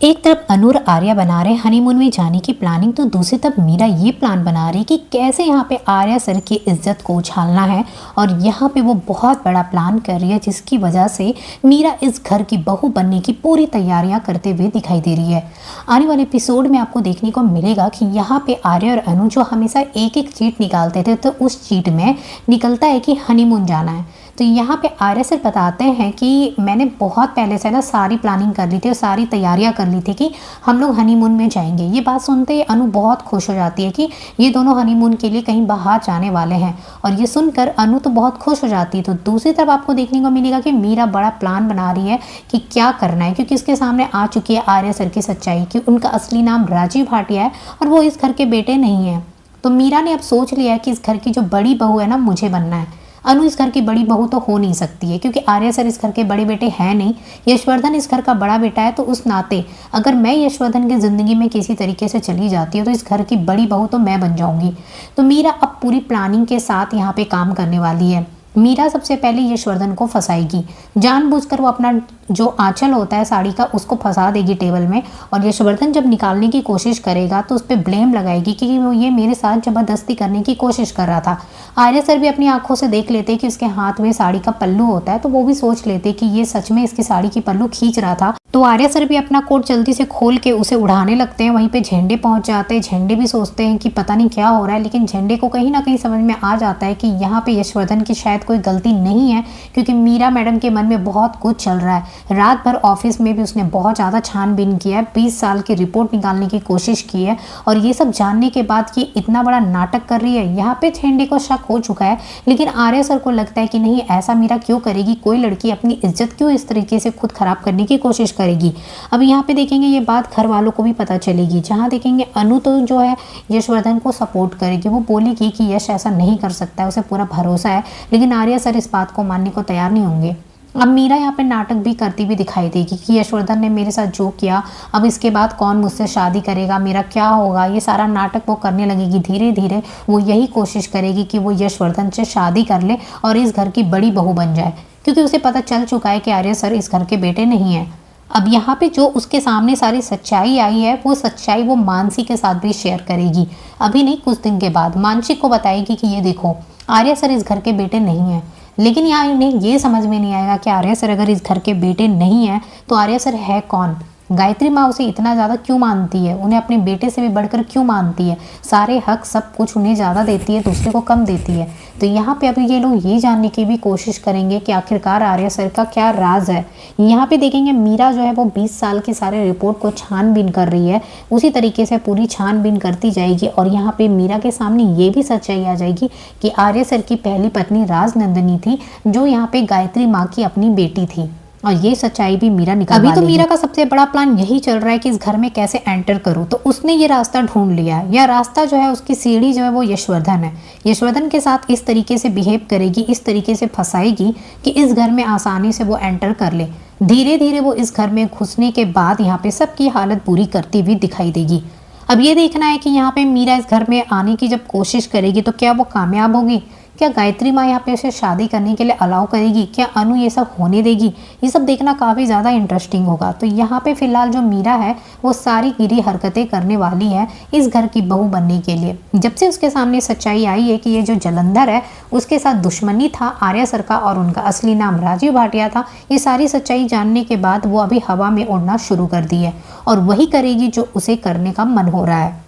एक तरफ अनु और आर्या बना रहे हनीमून में जाने की प्लानिंग, तो दूसरी तरफ मीरा ये प्लान बना रही कि कैसे यहाँ पे आर्या सर की इज्जत को उछालना है। और यहाँ पे वो बहुत बड़ा प्लान कर रही है, जिसकी वजह से मीरा इस घर की बहू बनने की पूरी तैयारियां करते हुए दिखाई दे रही है। आने वाले एपिसोड में आपको देखने को मिलेगा कि यहाँ पे आर्या और अनु जो हमेशा एक एक चीट निकालते थे, तो उस चीट में निकलता है कि हनीमून जाना है। तो यहाँ पे आर्या सर बताते हैं कि मैंने बहुत पहले से ना सारी प्लानिंग कर ली थी और सारी तैयारियां कर ली थी कि हम लोग हनीमून में जाएंगे। ये बात सुनते ही अनु बहुत खुश हो जाती है कि ये दोनों हनीमून के लिए कहीं बाहर जाने वाले हैं, और ये सुनकर अनु तो बहुत खुश हो जाती है। तो दूसरी तरफ आपको देखने को मिलेगा कि मीरा बड़ा प्लान बना रही है कि क्या करना है, क्योंकि इसके सामने आ चुकी है आर्या सर की सच्चाई कि उनका असली नाम राजीव भाटिया है और वो इस घर के बेटे नहीं है। तो मीरा ने अब सोच लिया है कि इस घर की जो बड़ी बहू है ना, मुझे बनना है। अनु इस घर की बड़ी बहू तो हो नहीं सकती है, क्योंकि आर्या सर इस घर के बड़े बेटे हैं नहीं। यशवर्धन इस घर का बड़ा बेटा है, तो उस नाते अगर मैं यशवर्धन की ज़िंदगी में किसी तरीके से चली जाती हूँ तो इस घर की बड़ी बहू तो मैं बन जाऊंगी। तो मीरा अब पूरी प्लानिंग के साथ यहाँ पे काम करने वाली है। मीरा सबसे पहले यशवर्धन को फंसाएगी, जानबूझकर वो अपना जो आंचल होता है साड़ी का उसको फंसा देगी टेबल में, और यशवर्धन जब निकालने की कोशिश करेगा तो उस पर ब्लेम लगाएगी कि वो ये मेरे साथ ज़बरदस्ती करने की कोशिश कर रहा था। आर्या सर भी अपनी आंखों से देख लेते कि उसके हाथ में साड़ी का पल्लू होता है, तो वो भी सोच लेते कि ये सच में इसकी साड़ी की पल्लू खींच रहा था। तो आर्या सर भी अपना कोट जल्दी से खोल के उसे उड़ाने लगते हैं। वहीं पे झंडे पहुंच जाते हैं। झंडे भी सोचते हैं कि पता नहीं क्या हो रहा है, लेकिन झंडे को कहीं ना कहीं समझ में आ जाता है कि यहाँ पे यशवर्धन की शायद कोई गलती नहीं है, क्योंकि मीरा मैडम के मन में बहुत कुछ चल रहा है। रात भर ऑफिस में भी उसने बहुत ज़्यादा छानबीन किया है, 20 साल की रिपोर्ट निकालने की कोशिश की है, और ये सब जानने के बाद कि इतना बड़ा नाटक कर रही है। यहाँ पे झंडे को शक हो चुका है, लेकिन आर्या सर को लगता है कि नहीं, ऐसा मीरा क्यों करेगी, कोई लड़की अपनी इज्जत क्यों इस तरीके से खुद खराब करने की कोशिश करेगी। अब यहाँ पे देखेंगे ये बात घर वालों को भी पता चलेगी, जहाँ देखेंगे अनु तो जो है यशवर्धन को सपोर्ट करेगी। वो बोलेगी कि यश ऐसा नहीं कर सकता है, उसे पूरा भरोसा है, लेकिन आर्या सर इस बात को मानने को तैयार नहीं होंगे। अब मीरा यहाँ पे नाटक भी करती हुई दिखाई देगी कि यशवर्धन ने मेरे साथ जो किया, अब इसके बाद कौन मुझसे शादी करेगा, मेरा क्या होगा, ये सारा नाटक वो करने लगेगी। धीरे धीरे वो यही कोशिश करेगी कि वो यशवर्धन से शादी कर ले और इस घर की बड़ी बहू बन जाए, क्योंकि उसे पता चल चुका है कि आर्या सर इस घर के बेटे नहीं हैं। अब यहाँ पे जो उसके सामने सारी सच्चाई आई है, वो सच्चाई वो मानसी के साथ भी शेयर करेगी। अभी नहीं, कुछ दिन के बाद मानसी को बताएगी कि ये देखो, आर्या सर इस घर के बेटे नहीं हैं। लेकिन यहाँ इन्हें ये समझ में नहीं आएगा कि आर्या सर अगर इस घर के बेटे नहीं हैं तो आर्या सर है कौन। गायत्री माँ उसे इतना ज़्यादा क्यों मानती है, उन्हें अपने बेटे से भी बढ़कर क्यों मानती है, सारे हक सब कुछ उन्हें ज़्यादा देती है, दूसरे को कम देती है। तो यहाँ पे अभी ये लोग ये जानने की भी कोशिश करेंगे कि आखिरकार आर्या सर का क्या राज है। यहाँ पे देखेंगे मीरा जो है वो 20 साल की सारे रिपोर्ट को छानबीन कर रही है, उसी तरीके से पूरी छानबीन करती जाएगी। और यहाँ पे मीरा के सामने ये भी सच्चाई आ जाएगी कि आर्या सर की पहली पत्नी राजनंदिनी थी, जो यहाँ पे गायत्री माँ की अपनी बेटी थी, और ये सच्चाई भी मीरा निकाल अभी तो मीरा का सबसे बड़ा प्लान यही चल रहा है कि इस घर में कैसे एंटर करूं। तो उसने ये रास्ता ढूंढ लिया है। यह रास्ता जो है, उसकी सीढ़ी जो है वो यशवर्धन है। यशवर्धन के साथ इस तरीके से बिहेव करेगी, इस तरीके से फंसाएगी कि इस घर में आसानी से वो एंटर कर ले। धीरे धीरे वो इस घर में घुसने के बाद यहाँ पे सबकी हालत बुरी करती हुई दिखाई देगी। अब ये देखना है कि यहाँ पे मीरा इस घर में आने की जब कोशिश करेगी तो क्या वो कामयाब होगी, क्या गायत्री माँ यहाँ पे उसे शादी करने के लिए अलाउ करेगी, क्या अनु ये सब होने देगी, ये सब देखना काफ़ी ज़्यादा इंटरेस्टिंग होगा। तो यहाँ पे फिलहाल जो मीरा है वो सारी गिरी हरकतें करने वाली है इस घर की बहू बनने के लिए। जब से उसके सामने सच्चाई आई है कि ये जो जलंधर है उसके साथ दुश्मनी था आर्या सर का और उनका असली नाम राजीव भाटिया था, ये सारी सच्चाई जानने के बाद वो अभी हवा में उड़ना शुरू कर दी है और वही करेगी जो उसे करने का मन हो रहा है।